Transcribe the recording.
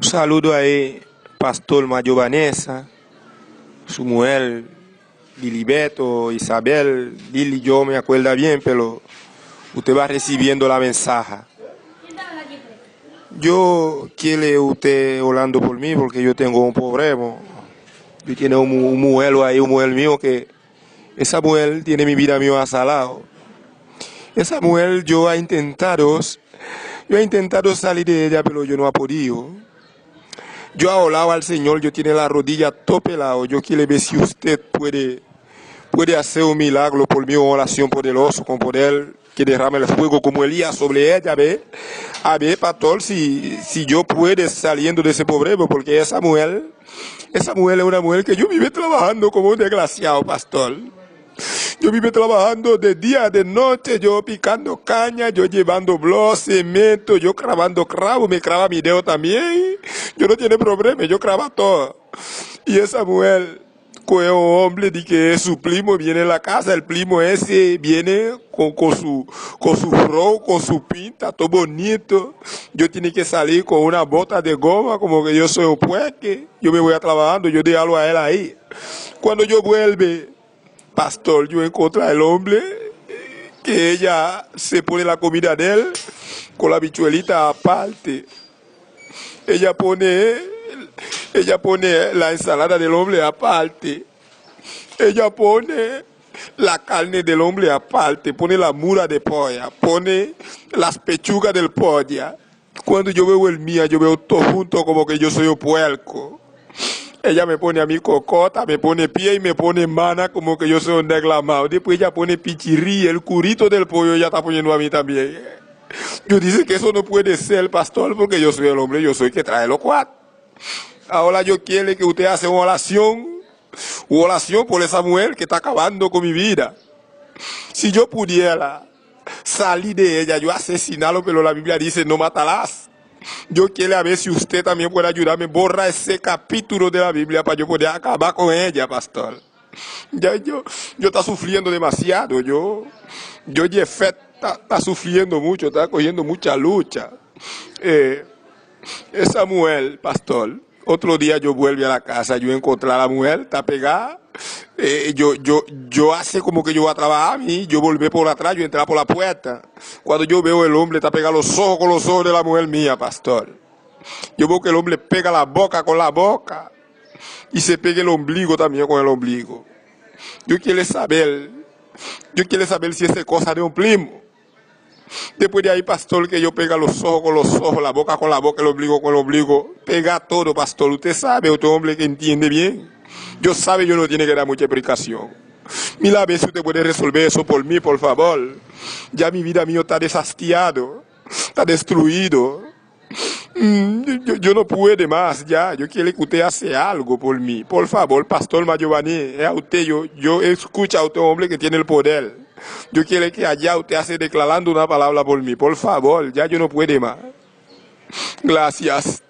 Un saludo ahí, Pastor Mayo Vanessa, su mujer, Lilibeto, Isabel, Lili, yo me acuerdo bien, pero usted va recibiendo la mensaje. Yo quiero usted orando por mí porque yo tengo un problema. Yo tengo un mujer ahí, un mujer mío que esa mujer tiene mi vida mío asalado. Esa mujer yo he intentado salir de ella, pero yo no he podido. Yo he hablado al Señor, yo tiene la rodilla topelado. Yo quiero ver si usted puede hacer un milagro por mi oración poderosa, con poder que derrame el fuego como Elías sobre ella, a ver, pastor, si yo puedo saliendo de ese problema, porque esa mujer es una mujer que yo vive trabajando como un desgraciado, pastor. Yo vivo trabajando de día, de noche, yo picando caña, yo llevando blos, cemento, yo clavando cravo, me clava mi dedo también. Yo no tiene problema, yo clavo todo. Y esa mujer, con un hombre de que es su primo, viene a la casa, el primo ese viene con su flow, con su pinta, todo bonito. Yo tengo que salir con una bota de goma, como que yo soy un puerque. Yo me voy a trabajando, yo dejo a él ahí. Cuando yo vuelve, pastor, yo encontré al hombre que ella se pone la comida de él con la bichuelita aparte. Ella pone la ensalada del hombre aparte. Ella pone la carne del hombre aparte, pone la mura de polla, pone las pechugas del polla. Cuando yo veo el mío, yo veo todo junto como que yo soy un puerco. Ella me pone a mí cocota, me pone pie y me pone mana como que yo soy un declamado. Después ella pone pichirrí, el curito del pollo ella está poniendo a mí también. Yo dice que eso no puede ser, pastor, porque yo soy el hombre, yo soy el que trae los cuatro. Ahora yo quiero que usted haga una oración por esa mujer que está acabando con mi vida. Si yo pudiera salir de ella, yo asesinarlo, pero la Biblia dice no matarás. Yo quiero ver si usted también puede ayudarme a borrar ese capítulo de la Biblia para yo poder acabar con ella, pastor. Ya yo está sufriendo demasiado, Jefet está sufriendo mucho, está cogiendo mucha lucha. Esa mujer, pastor, otro día yo vuelvo a la casa, yo encontré a la mujer, está pegada. Yo hace como que yo voy a trabajar a mí, yo volví por atrás, yo entré por la puerta. Cuando yo veo el hombre está pegado los ojos con los ojos de la mujer mía, pastor. Yo veo que el hombre pega la boca con la boca y se pega el ombligo también con el ombligo. Yo quiero saber si es cosa de un primo. Después de ahí, pastor, que yo pega los ojos con los ojos, la boca con la boca, el ombligo con el ombligo. Pega todo, pastor. Usted sabe, otro hombre que entiende bien. Yo sabe, yo no tiene que dar mucha explicación. Mira a ver si usted puede resolver eso por mí, por favor. Ya mi vida mío está desastiado, está destruido. Yo no puedo más ya. Yo quiero que usted hace algo por mí. Por favor, pastor Mayovani, es a usted, yo escucho a usted, hombre que tiene el poder. Yo quiero que allá usted hace declarando una palabra por mí. Por favor, ya yo no puedo más. Gracias.